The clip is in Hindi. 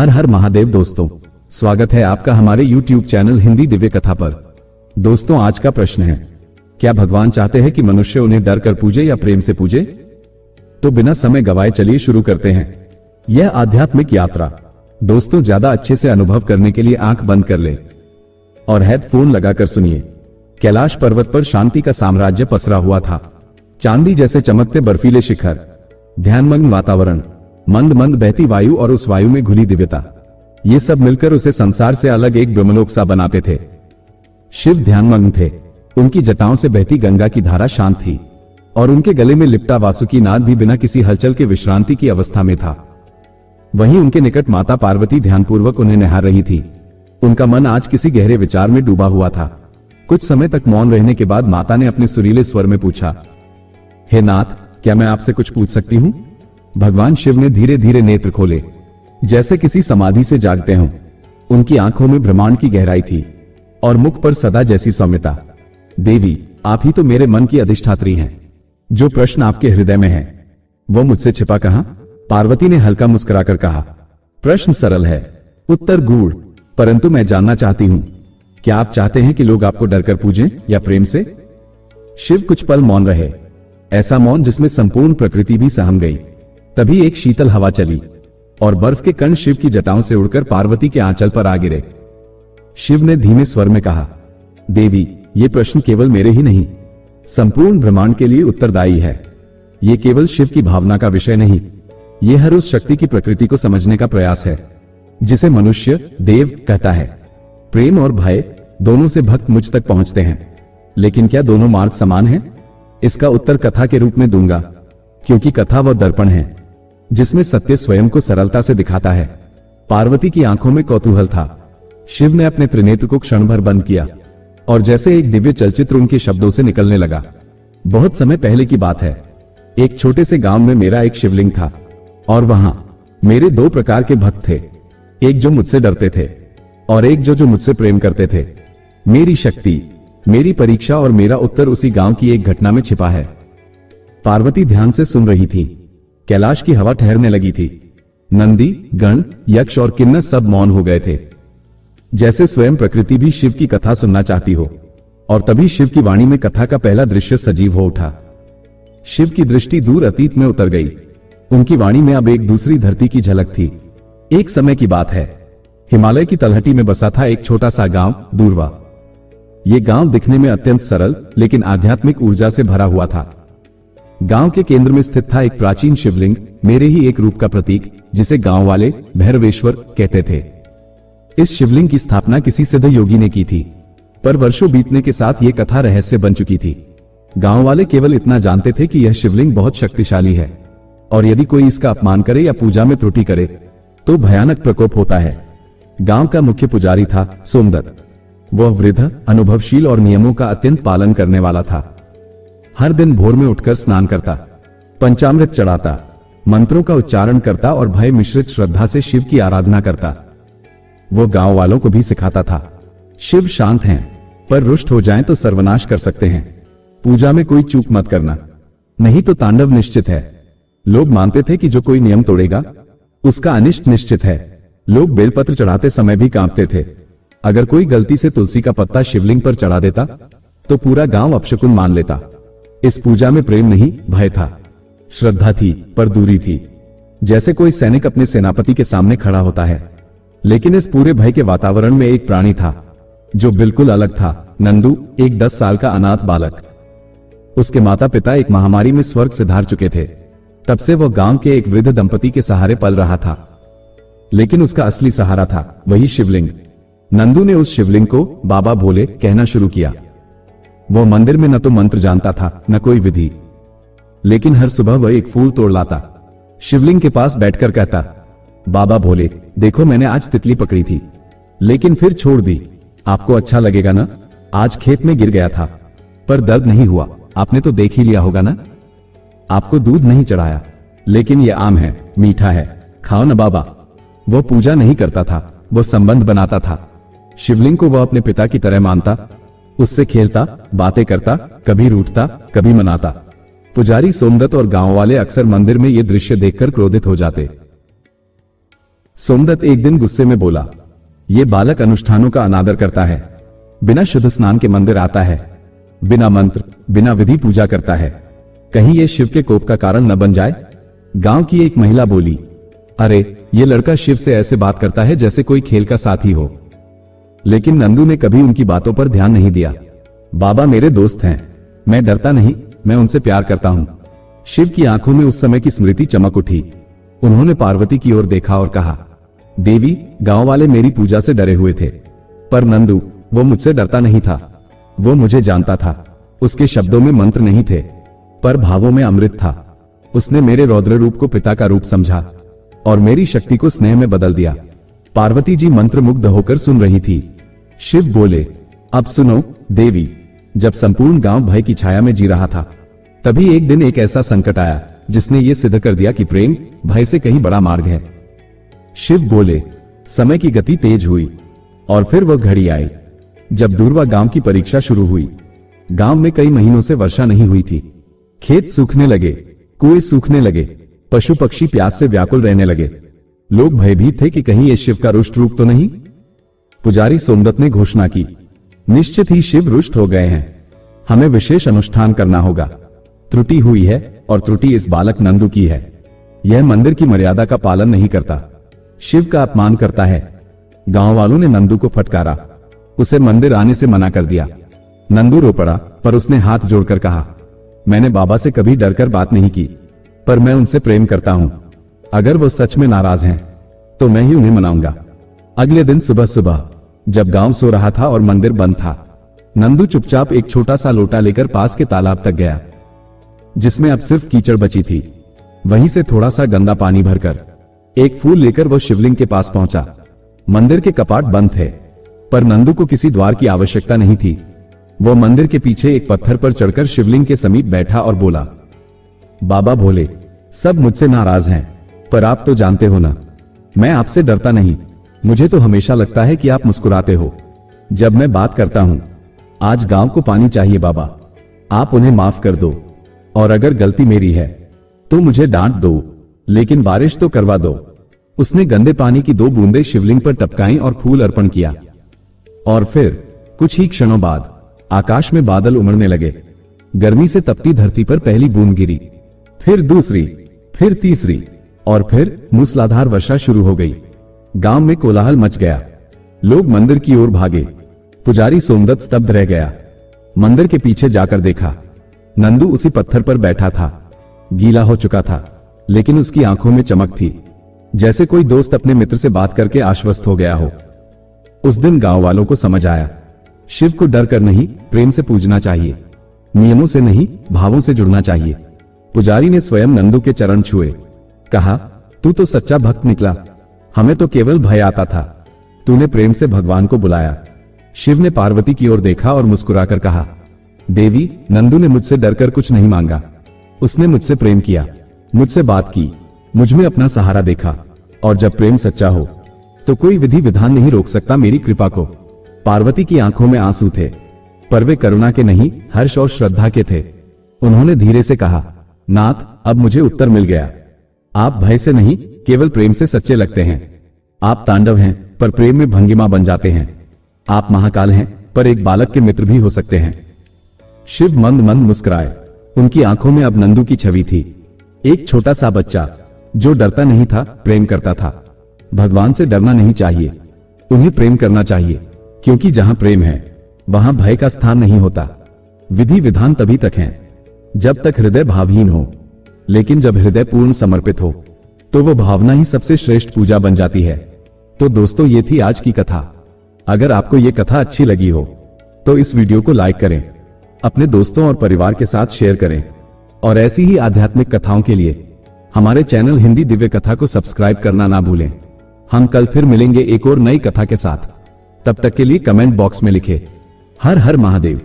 हर हर महादेव दोस्तों, स्वागत है आपका हमारे YouTube चैनल हिंदी दिव्य कथा पर। दोस्तों, आज का प्रश्न है, क्या भगवान चाहते हैं कि मनुष्य उन्हें डर कर पूजे या प्रेम से पूजे? तो बिना समय गवाए चलिए शुरू करते हैं यह आध्यात्मिक यात्रा। दोस्तों, ज्यादा अच्छे से अनुभव करने के लिए आंख बंद कर ले और हेडफोन लगाकर सुनिए। कैलाश पर्वत पर शांति का साम्राज्य पसरा हुआ था। चांदी जैसे चमकते बर्फीले शिखर, ध्यानमग्न वातावरण, मंद मंद बहती वायु और उस वायु में घुली दिव्यता, ये सब मिलकर उसे संसार से अलग एक ब्रह्मलोक सा बनाते थे। शिव ध्यानमग्न थे। उनकी जटाओं से बहती गंगा की धारा शांत थी और उनके गले में लिपटा वासुकी नाद भी बिना किसी हलचल के विश्रांति की अवस्था में था। वहीं उनके निकट माता पार्वती ध्यानपूर्वक उन्हें निहार रही थी। उनका मन आज किसी गहरे विचार में डूबा हुआ था। कुछ समय तक मौन रहने के बाद माता ने अपने सुरीले स्वर में पूछा, हे नाथ, क्या मैं आपसे कुछ पूछ सकती हूं? भगवान शिव ने धीरे धीरे नेत्र खोले, जैसे किसी समाधि से जागते हों। उनकी आंखों में ब्रह्मांड की गहराई थी और मुख पर सदा जैसी सौम्यता। देवी, आप ही तो मेरे मन की अधिष्ठात्री हैं। जो प्रश्न आपके हृदय में है वो मुझसे छिपा कहां? पार्वती ने हल्का मुस्कुराकर कहा, प्रश्न सरल है, उत्तर गूढ़, परंतु मैं जानना चाहती हूं, क्या आप चाहते हैं कि लोग आपको डरकर पूजें या प्रेम से? शिव कुछ पल मौन रहे, ऐसा मौन जिसमें संपूर्ण प्रकृति भी सहम गई। तभी एक शीतल हवा चली और बर्फ के कण शिव की जटाओं से उड़कर पार्वती के आंचल पर आ गिरे। शिव ने धीमे स्वर में कहा, देवी, ये प्रश्न केवल मेरे ही नहीं, संपूर्ण ब्रह्मांड के लिए उत्तरदायी है। ये केवल शिव की भावना का विषय नहीं, ये हर उस शक्ति की प्रकृति को समझने का प्रयास है जिसे मनुष्य देव कहता है। प्रेम और भय दोनों से भक्त मुझ तक पहुंचते हैं, लेकिन क्या दोनों मार्ग समान हैं? इसका उत्तर कथा के रूप में दूंगा, क्योंकि कथा वह दर्पण है जिसमें सत्य स्वयं को सरलता से दिखाता है। पार्वती की आंखों में कौतूहल था। शिव ने अपने त्रिनेत्र को क्षण भर बंद किया और जैसे एक दिव्य चलचित्र उनके शब्दों से निकलने लगा। बहुत समय पहले की बात है। एक छोटे से गांव में मेरा एक शिवलिंग था और वहां मेरे दो प्रकार के भक्त थे, एक जो मुझसे डरते थे और एक जो मुझसे प्रेम करते थे। मेरी शक्ति, मेरी परीक्षा और मेरा उत्तर उसी गांव की एक घटना में छिपा है। पार्वती ध्यान से सुन रही थी। कैलाश की हवा ठहरने लगी थी। नंदी, गण, यक्ष और किन्नर सब मौन हो गए थे, जैसे स्वयं प्रकृति भी शिव की कथा सुनना चाहती हो। और तभी शिव की वाणी में कथा का पहला दृश्य सजीव हो उठा। शिव की दृष्टि दूर अतीत में उतर गई। उनकी वाणी में अब एक दूसरी धरती की झलक थी। एक समय की बात है, हिमालय की तलहटी में बसा था एक छोटा सा गांव, दूरवा। ये गांव दिखने में अत्यंत सरल लेकिन आध्यात्मिक ऊर्जा से भरा हुआ था। गांव के केंद्र में स्थित था एक प्राचीन शिवलिंग, मेरे ही एक रूप का प्रतीक, जिसे गांव वाले भैरवेश्वर कहते थे। इस शिवलिंग की स्थापना किसी सिद्ध योगी ने की थी, पर वर्षों बीतने के साथ ये कथा रहस्य बन चुकी थी। गांव वाले केवल इतना जानते थे कि यह शिवलिंग बहुत शक्तिशाली है और यदि कोई इसका अपमान करे या पूजा में त्रुटि करे तो भयानक प्रकोप होता है। गांव का मुख्य पुजारी था सोमदत्त। वह वृद्ध, अनुभवशील और नियमों का अत्यंत पालन करने वाला था। हर दिन भोर में उठकर स्नान करता, पंचामृत चढ़ाता, मंत्रों का उच्चारण करता और भय मिश्रित श्रद्धा से शिव की आराधना करता। वो गांव वालों को भी सिखाता था, शिव शांत हैं, पर रुष्ट हो जाएं तो सर्वनाश कर सकते हैं। पूजा में कोई चूक मत करना, नहीं तो तांडव निश्चित है। लोग मानते थे कि जो कोई नियम तोड़ेगा उसका अनिष्ट निश्चित है। लोग बेलपत्र चढ़ाते समय भी कांपते थे। अगर कोई गलती से तुलसी का पत्ता शिवलिंग पर चढ़ा देता तो पूरा गांव अपशकुन मान लेता। इस पूजा में प्रेम नहीं, भय था। श्रद्धा थी पर दूरी थी, जैसे कोई सैनिक अपने सेनापति के सामने खड़ा होता है। लेकिन इस पूरे भय के वातावरण में एक प्राणी था जो बिल्कुल अलग था। नंदू, एक 10 साल का अनाथ बालक। उसके माता पिता एक महामारी में स्वर्ग से धार चुके थे। तब से वह गांव के एक वृद्ध दंपति के सहारे पल रहा था, लेकिन उसका असली सहारा था वही शिवलिंग। नंदू ने उस शिवलिंग को बाबा भोले कहना शुरू किया। वह मंदिर में न तो मंत्र जानता था न कोई विधि, लेकिन हर सुबह वह एक फूल तोड़ लाता, शिवलिंग के पास बैठकर कहता, बाबा भोले, देखो मैंने आज तितली पकड़ी थी लेकिन फिर छोड़ दी। आपको अच्छा लगेगा ना? आज खेत में गिर गया था पर दर्द नहीं हुआ, आपने तो देख ही लिया होगा ना? आपको दूध नहीं चढ़ाया लेकिन यह आम है, मीठा है, खाओ ना बाबा। वह पूजा नहीं करता था, वह संबंध बनाता था। शिवलिंग को वह अपने पिता की तरह मानता, उससे खेलता, बातें करता, कभी रूठता, कभी मनाता। पुजारी सोमदत्त और गांव वाले अक्सर मंदिर में ये दृश्य देखकर क्रोधित हो जाते। सोमदत्त एक दिन गुस्से में बोला, ये बालक अनुष्ठानों का अनादर करता है, बिना शुद्ध स्नान के मंदिर आता है, बिना मंत्र बिना विधि पूजा करता है, कहीं ये शिव के कोप का कारण न बन जाए। गांव की एक महिला बोली, अरे ये लड़का शिव से ऐसे बात करता है जैसे कोई खेल का साथी हो। लेकिन नंदू ने कभी उनकी बातों पर ध्यान नहीं दिया। बाबा मेरे दोस्त हैं, मैं डरता नहीं, मैं उनसे प्यार करता हूं। शिव की आंखों में उस समय की स्मृति चमक उठी। उन्होंने पार्वती की ओर देखा और कहा, देवी, गांव वाले मेरी पूजा से डरे हुए थे, पर नंदू वो मुझसे डरता नहीं था। वो मुझे जानता था। उसके शब्दों में मंत्र नहीं थे, पर भावों में अमृत था। उसने मेरे रौद्र रूप को पिता का रूप समझा और मेरी शक्ति को स्नेह में बदल दिया। पार्वती जी मंत्रमुग्ध होकर सुन रही थी। शिव बोले, अब सुनो देवी, जब संपूर्ण गांव भय की छाया में जी रहा था, तभी एक दिन एक ऐसा संकट आया जिसने ये सिद्ध कर दिया कि प्रेम भय से कहीं बड़ा मार्ग है। शिव बोले, समय की गति तेज हुई और फिर वह घड़ी आई जब दूरवा गांव की परीक्षा शुरू हुई। गांव में कई महीनों से वर्षा नहीं हुई थी। खेत सूखने लगे, कुएं सूखने लगे, पशु पक्षी प्यास से व्याकुल रहने लगे। लोग भयभीत थे कि कहीं ये शिव का रुष्ट रूप तो नहीं। पुजारी सोमदत्त ने घोषणा की, निश्चित ही शिव रुष्ट हो गए हैं, हमें विशेष अनुष्ठान करना होगा। त्रुटि हुई है और त्रुटि इस बालक नंदू की है। यह मंदिर की मर्यादा का पालन नहीं करता, शिव का अपमान करता है। गांव वालों ने नंदू को फटकारा, उसे मंदिर आने से मना कर दिया। नंदू रो पड़ा, पर उसने हाथ जोड़कर कहा, मैंने बाबा से कभी डरकर बात नहीं की, पर मैं उनसे प्रेम करता हूं। अगर वो सच में नाराज हैं, तो मैं ही उन्हें मनाऊंगा। अगले दिन सुबह सुबह जब गांव सो रहा था और मंदिर बंद था, नंदू चुपचाप एक छोटा सा लोटा लेकर पास के तालाब तक गया, जिसमें अब सिर्फ कीचड़ बची थी। वहीं से थोड़ा सा गंदा पानी भरकर एक फूल लेकर वह शिवलिंग के पास पहुंचा। मंदिर के कपाट बंद थे, पर नंदू को किसी द्वार की आवश्यकता नहीं थी। वह मंदिर के पीछे एक पत्थर पर चढ़कर शिवलिंग के समीप बैठा और बोला, बाबा भोले, सब मुझसे नाराज हैं, पर आप तो जानते हो ना, मैं आपसे डरता नहीं। मुझे तो हमेशा लगता है कि आप मुस्कुराते हो जब मैं बात करता हूं। आज गांव को पानी चाहिए बाबा, आप उन्हें माफ कर दो, और अगर गलती मेरी है तो मुझे डांट दो, लेकिन बारिश तो करवा दो। उसने गंदे पानी की 2 बूंदें शिवलिंग पर टपकाई और फूल अर्पण किया। और फिर कुछ ही क्षणों बाद आकाश में बादल उमड़ने लगे। गर्मी से तपती धरती पर पहली बूंद गिरी, फिर दूसरी, फिर तीसरी, और फिर मूसलाधार वर्षा शुरू हो गई। गांव में कोलाहल मच गया। लोग मंदिर की ओर भागे। पुजारी सोमदत्त स्तब्ध रह गया। मंदिर के पीछे जाकर देखा, नंदू उसी पत्थर पर बैठा था। गीला हो चुका था, लेकिन उसकी आंखों में चमक थी, जैसे कोई दोस्त अपने मित्र से बात करके आश्वस्त हो गया हो। उस दिन गांव वालों को समझ आया, शिव को डर कर नहीं, प्रेम से पूजना चाहिए। नियमों से नहीं, भावों से जुड़ना चाहिए। पुजारी ने स्वयं नंदू के चरण छुए, कहा, तू तो सच्चा भक्त निकला, हमें तो केवल भय आता था, तूने प्रेम से भगवान को बुलाया। शिव ने पार्वती की ओर देखा और मुस्कुराकर कहा, देवी, नंदू ने मुझसे डरकर कुछ नहीं मांगा, उसने मुझसे प्रेम किया, मुझसे बात की, मुझ में अपना सहारा देखा, और जब प्रेम सच्चा हो तो कोई विधि विधान नहीं रोक सकता मेरी कृपा को। पार्वती की आंखों में आंसू थे, पर वे करुणा के नहीं, हर्ष और श्रद्धा के थे। उन्होंने धीरे से कहा, नाथ, अब मुझे उत्तर मिल गया। आप भय से नहीं, केवल प्रेम से सच्चे लगते हैं। आप तांडव हैं, पर प्रेम में भंगिमा बन जाते हैं। आप महाकाल हैं, पर एक बालक के मित्र भी हो सकते हैं। शिव मंद मंद मुस्कुराए। उनकी आंखों में अब नंदू की छवि थी, एक छोटा सा बच्चा जो डरता नहीं था, प्रेम करता था। भगवान से डरना नहीं चाहिए, उन्हें प्रेम करना चाहिए, क्योंकि जहां प्रेम है वहां भय का स्थान नहीं होता। विधि विधान तभी तक हैं जब तक हृदय भावहीन हो, लेकिन जब हृदय पूर्ण समर्पित हो तो वो भावना ही सबसे श्रेष्ठ पूजा बन जाती है। तो दोस्तों, ये थी आज की कथा। अगर आपको ये कथा अच्छी लगी हो तो इस वीडियो को लाइक करें, अपने दोस्तों और परिवार के साथ शेयर करें, और ऐसी ही आध्यात्मिक कथाओं के लिए हमारे चैनल हिंदी दिव्य कथा को सब्सक्राइब करना ना भूलें। हम कल फिर मिलेंगे एक और नई कथा के साथ। तब तक के लिए कमेंट बॉक्स में लिखें, हर हर महादेव।